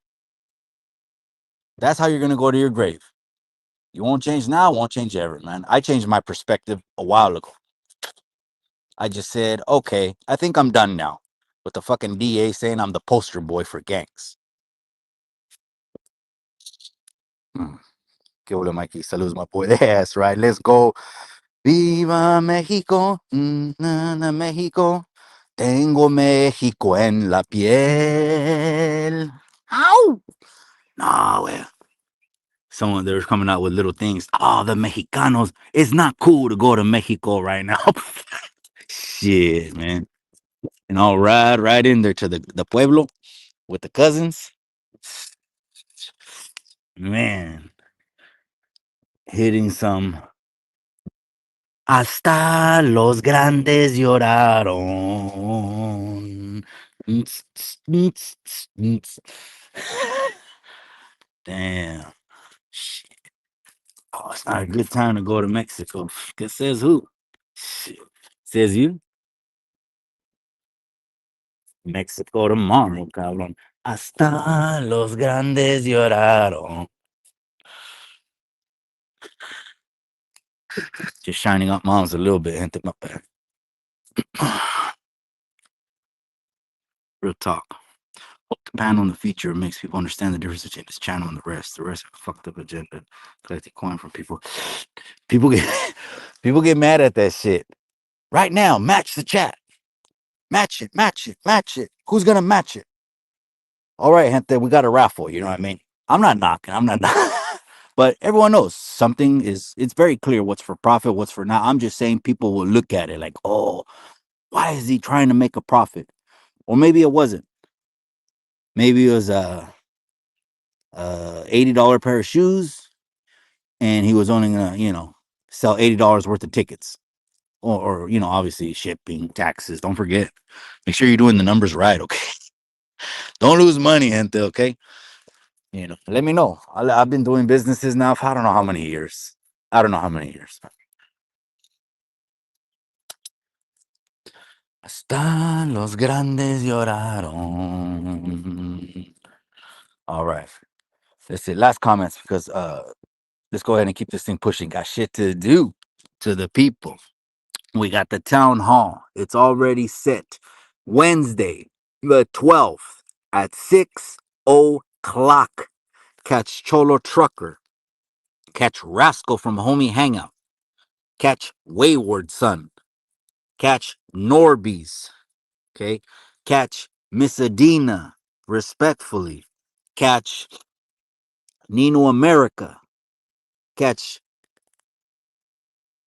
That's how you're going to go to your grave. You won't change now, won't change ever, man. I changed my perspective a while ago. I just said, okay, I think I'm done now with the fucking DA saying I'm the poster boy for gangs. Que hola, Mikey. Saludos, my boy. That's right. Let's go. Viva México. México. Tengo México en la piel. Ow! No, well. Someone, they're coming out with little things. Oh, the Mexicanos. It's not cool to go to Mexico right now. Shit, man. And I'll ride right in there to the pueblo with the cousins. Man, hitting some. Hasta los grandes lloraron. Damn. Shit. Oh, it's not a good time to go to Mexico. It says who? Shit. Says you? Mexico tomorrow, cabrón. Hasta los grandes lloraron. Just shining up moms a little bit, gente. My bad. Real talk. The panel in the feature makes people understand the difference between this channel and the rest. The rest have a fucked up agenda. Collecting coin from people. People get mad at that shit. Right now, match the chat. Match it, match it, match it. Who's gonna match it? All right, gente, we got a raffle. You know what I mean? I'm not knocking. But everyone knows something is. It's very clear what's for profit, what's for not. I'm just saying people will look at it like, oh, why is he trying to make a profit? Or maybe it wasn't. Maybe it was a $80 pair of shoes, and he was only gonna, sell $80 worth of tickets. Or obviously shipping, taxes. Don't forget. Make sure you're doing the numbers right, okay? Don't lose money, gente, okay? Let me know. I've been doing businesses now for I don't know how many years. Hasta los grandes lloraron. All right. That's it. Last comments because let's go ahead and keep this thing pushing. Got shit to do to the people. We got the town hall. It's already set. Wednesday, the 12th at 6:00. Catch Cholo Trucker. Catch Rascal from Homie Hangout. Catch Wayward Son. Catch Norbies. Okay. Catch Miss Adina. Respectfully. Catch Nino America. Catch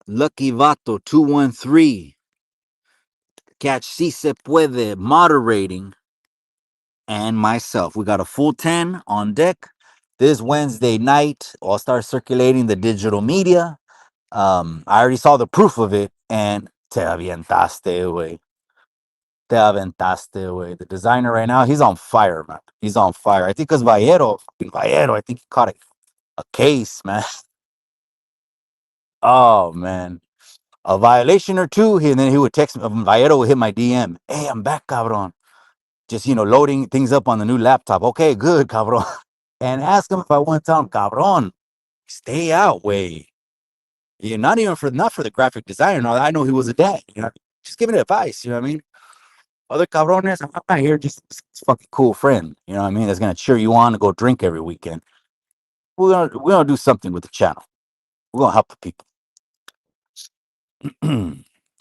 Lucky Vato 213. Catch Si Se Puede moderating. And myself. We got a full 10 on deck. This Wednesday night, I'll start circulating the digital media. I already saw the proof of it, and te aventaste, güey. Te aventaste, güey. The designer right now, he's on fire, man. He's on fire. I think because Vallero, I think he caught a case, man. Oh, man. A violation or two, and then he would text me. Vallero would hit my DM. Hey, I'm back, cabron. Just, loading things up on the new laptop. Okay, good, cabron. And ask him if I want to tell him, cabron, stay out, way. Yeah, not for the graphic designer. No, I know he was a dad. Just giving advice. You know what I mean? Other cabrones, I'm not here just a fucking cool friend. You know what I mean? That's gonna cheer you on to go drink every weekend. We're gonna do something with the channel. We're gonna help the people.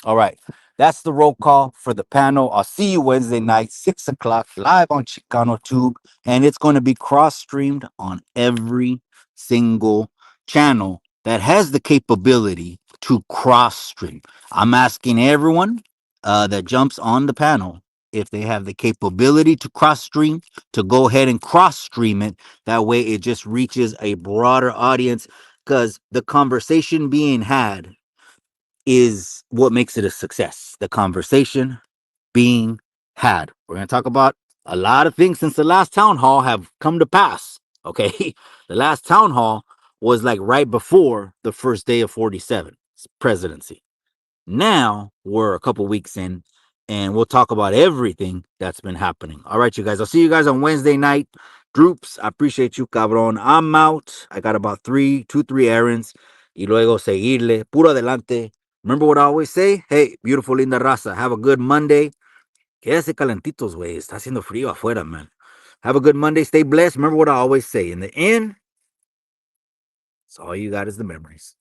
All right. That's the roll call for the panel. I'll see you Wednesday night, 6:00, live on Chicano Tube. And it's going to be cross-streamed on every single channel that has the capability to cross-stream. I'm asking everyone that jumps on the panel if they have the capability to cross-stream, to go ahead and cross-stream it. That way it just reaches a broader audience because the conversation being had is what makes it a success. The conversation being had. We're going to talk about a lot of things since the last town hall have come to pass. Okay. The last town hall was like right before the first day of 47's presidency. Now we're a couple weeks in and we'll talk about everything that's been happening. All right, you guys. I'll see you guys on Wednesday night. Droops, I appreciate you, cabron. I'm out. I got about 3 errands. Y luego seguirle. Puro adelante. Remember what I always say? Hey, beautiful linda raza. Have a good Monday. Quédese calentitos, güey. Está haciendo frío afuera, man. Have a good Monday. Stay blessed. Remember what I always say. In the end, it's all you got is the memories.